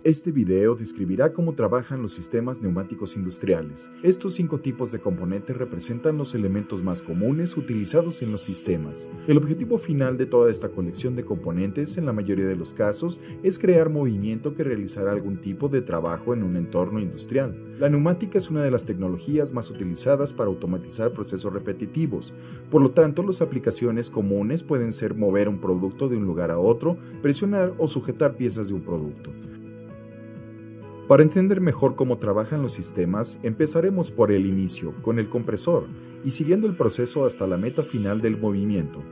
Este video describirá cómo trabajan los sistemas neumáticos industriales. Estos 5 tipos de componentes representan los elementos más comunes utilizados en los sistemas. El objetivo final de toda esta colección de componentes, en la mayoría de los casos, es crear movimiento que realizará algún tipo de trabajo en un entorno industrial. La neumática es una de las tecnologías más utilizadas para automatizar procesos repetitivos. Por lo tanto, las aplicaciones comunes pueden ser mover un producto de un lugar a otro, presionar o sujetar piezas de un producto. Para entender mejor cómo trabajan los sistemas, empezaremos por el inicio, con el compresor, y siguiendo el proceso hasta la meta final del movimiento.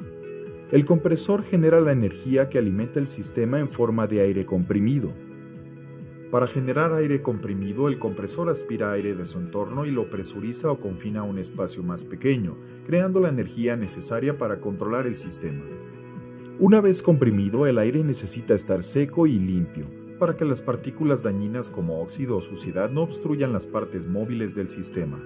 El compresor genera la energía que alimenta el sistema en forma de aire comprimido. Para generar aire comprimido, el compresor aspira aire de su entorno y lo presuriza o confina a un espacio más pequeño, creando la energía necesaria para controlar el sistema. Una vez comprimido, el aire necesita estar seco y limpio, para que las partículas dañinas como óxido o suciedad no obstruyan las partes móviles del sistema.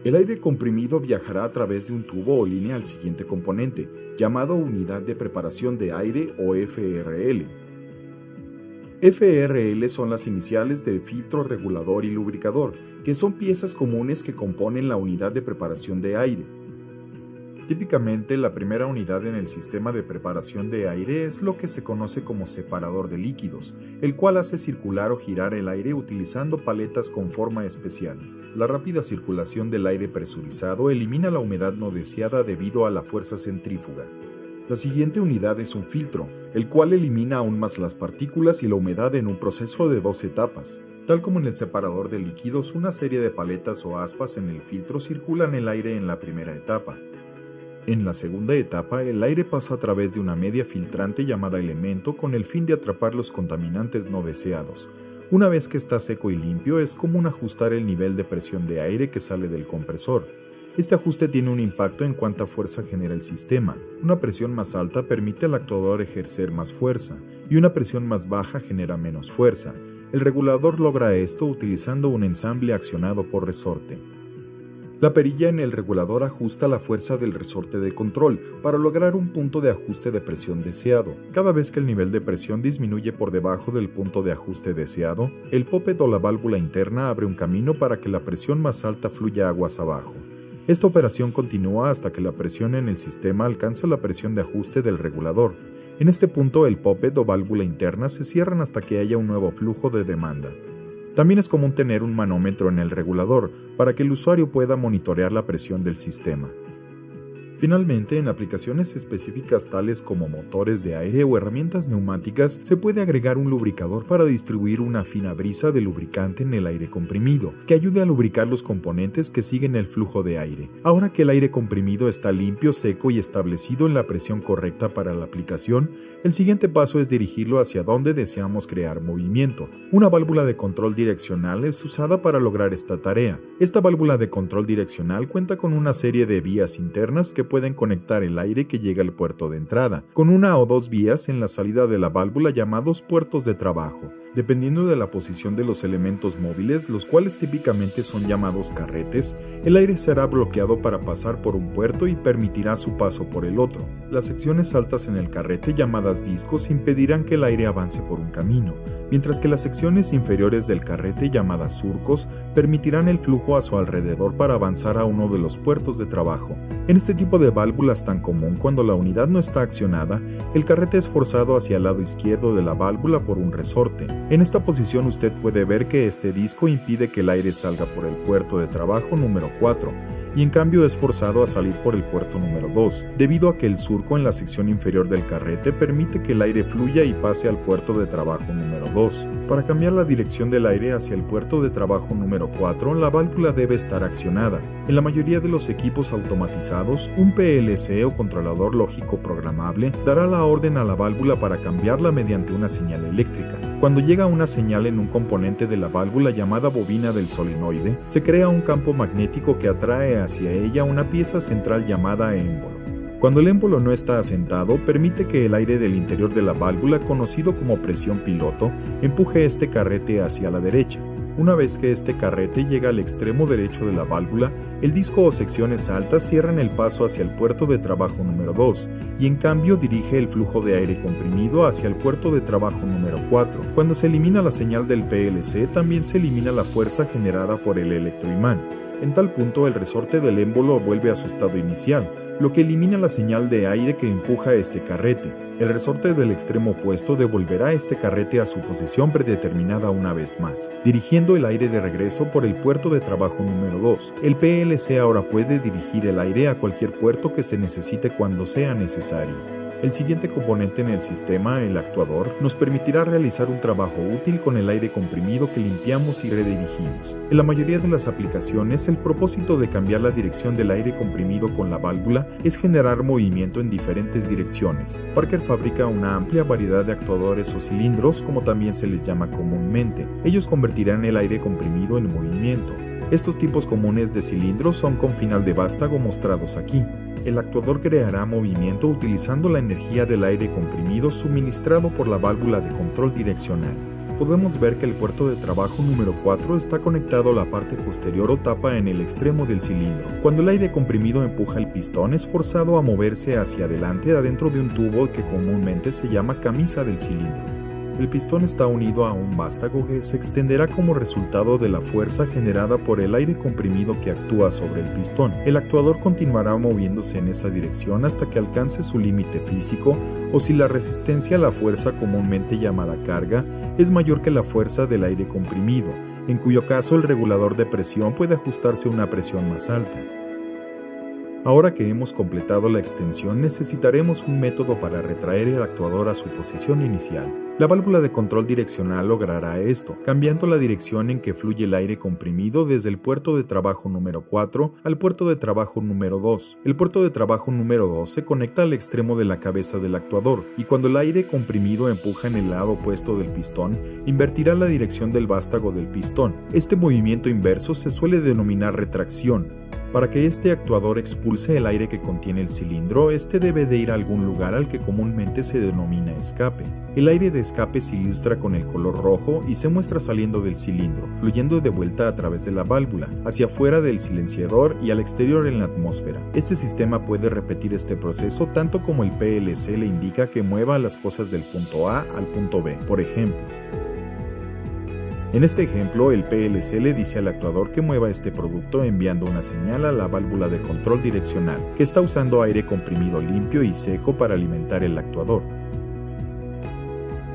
El aire comprimido viajará a través de un tubo o línea al siguiente componente, llamado Unidad de Preparación de Aire o FRL. FRL son las iniciales de filtro, regulador y lubricador, que son piezas comunes que componen la unidad de preparación de aire. Típicamente, la primera unidad en el sistema de preparación de aire es lo que se conoce como separador de líquidos, el cual hace circular o girar el aire utilizando paletas con forma especial. La rápida circulación del aire presurizado elimina la humedad no deseada debido a la fuerza centrífuga. La siguiente unidad es un filtro, el cual elimina aún más las partículas y la humedad en un proceso de 2 etapas. Tal como en el separador de líquidos, una serie de paletas o aspas en el filtro circulan el aire en la primera etapa. En la segunda etapa, el aire pasa a través de una media filtrante llamada elemento con el fin de atrapar los contaminantes no deseados. Una vez que está seco y limpio, es común ajustar el nivel de presión de aire que sale del compresor. Este ajuste tiene un impacto en cuánta fuerza genera el sistema. Una presión más alta permite al actuador ejercer más fuerza, y una presión más baja genera menos fuerza. El regulador logra esto utilizando un ensamble accionado por resorte. La perilla en el regulador ajusta la fuerza del resorte de control para lograr un punto de ajuste de presión deseado. Cada vez que el nivel de presión disminuye por debajo del punto de ajuste deseado, el poppet o la válvula interna abre un camino para que la presión más alta fluya aguas abajo. Esta operación continúa hasta que la presión en el sistema alcanza la presión de ajuste del regulador. En este punto, el poppet o válvula interna se cierran hasta que haya un nuevo flujo de demanda. También es común tener un manómetro en el regulador para que el usuario pueda monitorear la presión del sistema. Finalmente, en aplicaciones específicas tales como motores de aire o herramientas neumáticas, se puede agregar un lubricador para distribuir una fina brisa de lubricante en el aire comprimido, que ayude a lubricar los componentes que siguen el flujo de aire. Ahora que el aire comprimido está limpio, seco y establecido en la presión correcta para la aplicación, el siguiente paso es dirigirlo hacia donde deseamos crear movimiento. Una válvula de control direccional es usada para lograr esta tarea. Esta válvula de control direccional cuenta con una serie de vías internas que pueden conectar el aire que llega al puerto de entrada, con 1 o 2 vías en la salida de la válvula llamados puertos de trabajo. Dependiendo de la posición de los elementos móviles, los cuales típicamente son llamados carretes, el aire será bloqueado para pasar por un puerto y permitirá su paso por el otro. Las secciones altas en el carrete, llamadas discos, impedirán que el aire avance por un camino, mientras que las secciones inferiores del carrete, llamadas surcos, permitirán el flujo a su alrededor para avanzar a uno de los puertos de trabajo. En este tipo de válvulas tan común, cuando la unidad no está accionada, el carrete es forzado hacia el lado izquierdo de la válvula por un resorte. En esta posición usted puede ver que este disco impide que el aire salga por el puerto de trabajo número 4, y en cambio es forzado a salir por el puerto número 2, debido a que el surco en la sección inferior del carrete permite que el aire fluya y pase al puerto de trabajo número 2. Para cambiar la dirección del aire hacia el puerto de trabajo número 4, la válvula debe estar accionada. En la mayoría de los equipos automatizados, un PLC o controlador lógico programable dará la orden a la válvula para cambiarla mediante una señal eléctrica. Cuando llega una señal en un componente de la válvula llamada bobina del solenoide, se crea un campo magnético que atrae hacia ella una pieza central llamada émbolo. Cuando el émbolo no está asentado, permite que el aire del interior de la válvula, conocido como presión piloto, empuje este carrete hacia la derecha. Una vez que este carrete llega al extremo derecho de la válvula, El disco o secciones altas cierran el paso hacia el puerto de trabajo número 2 y en cambio dirige el flujo de aire comprimido hacia el puerto de trabajo número 4. Cuando se elimina la señal del PLC, también se elimina la fuerza generada por el electroimán. En tal punto, el resorte del émbolo vuelve a su estado inicial, lo que elimina la señal de aire que empuja este carrete. El resorte del extremo opuesto devolverá este carrete a su posición predeterminada una vez más, dirigiendo el aire de regreso por el puerto de trabajo número 2. El PLC ahora puede dirigir el aire a cualquier puerto que se necesite cuando sea necesario. El siguiente componente en el sistema, el actuador, nos permitirá realizar un trabajo útil con el aire comprimido que limpiamos y redirigimos. En la mayoría de las aplicaciones, el propósito de cambiar la dirección del aire comprimido con la válvula es generar movimiento en diferentes direcciones. Parker fabrica una amplia variedad de actuadores o cilindros, como también se les llama comúnmente. Ellos convertirán el aire comprimido en movimiento. Estos tipos comunes de cilindros son con final de vástago mostrados aquí. El actuador creará movimiento utilizando la energía del aire comprimido suministrado por la válvula de control direccional. Podemos ver que el puerto de trabajo número 4 está conectado a la parte posterior o tapa en el extremo del cilindro. Cuando el aire comprimido empuja el pistón, es forzado a moverse hacia adelante adentro de un tubo que comúnmente se llama camisa del cilindro. El pistón está unido a un vástago que se extenderá como resultado de la fuerza generada por el aire comprimido que actúa sobre el pistón. El actuador continuará moviéndose en esa dirección hasta que alcance su límite físico o si la resistencia a la fuerza comúnmente llamada carga es mayor que la fuerza del aire comprimido, en cuyo caso el regulador de presión puede ajustarse a una presión más alta. Ahora que hemos completado la extensión, necesitaremos un método para retraer el actuador a su posición inicial. La válvula de control direccional logrará esto, cambiando la dirección en que fluye el aire comprimido desde el puerto de trabajo número 4 al puerto de trabajo número 2. El puerto de trabajo número 2 se conecta al extremo de la cabeza del actuador, y cuando el aire comprimido empuja en el lado opuesto del pistón, invertirá la dirección del vástago del pistón. Este movimiento inverso se suele denominar retracción. Para que este actuador expulse el aire que contiene el cilindro, este debe de ir a algún lugar al que comúnmente se denomina escape. El aire de escape se ilustra con el color rojo y se muestra saliendo del cilindro, fluyendo de vuelta a través de la válvula, hacia afuera del silenciador y al exterior en la atmósfera. Este sistema puede repetir este proceso tanto como el PLC le indica que mueva las cosas del punto A al punto B, por ejemplo. En este ejemplo, el PLC le dice al actuador que mueva este producto enviando una señal a la válvula de control direccional, que está usando aire comprimido limpio y seco para alimentar el actuador.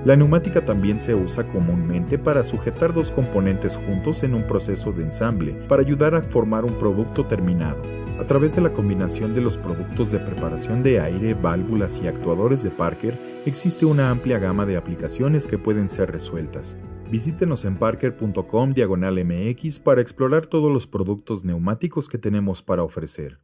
La neumática también se usa comúnmente para sujetar dos componentes juntos en un proceso de ensamble, para ayudar a formar un producto terminado. A través de la combinación de los productos de preparación de aire, válvulas y actuadores de Parker, existe una amplia gama de aplicaciones que pueden ser resueltas. Visítenos en parker.com/mx para explorar todos los productos neumáticos que tenemos para ofrecer.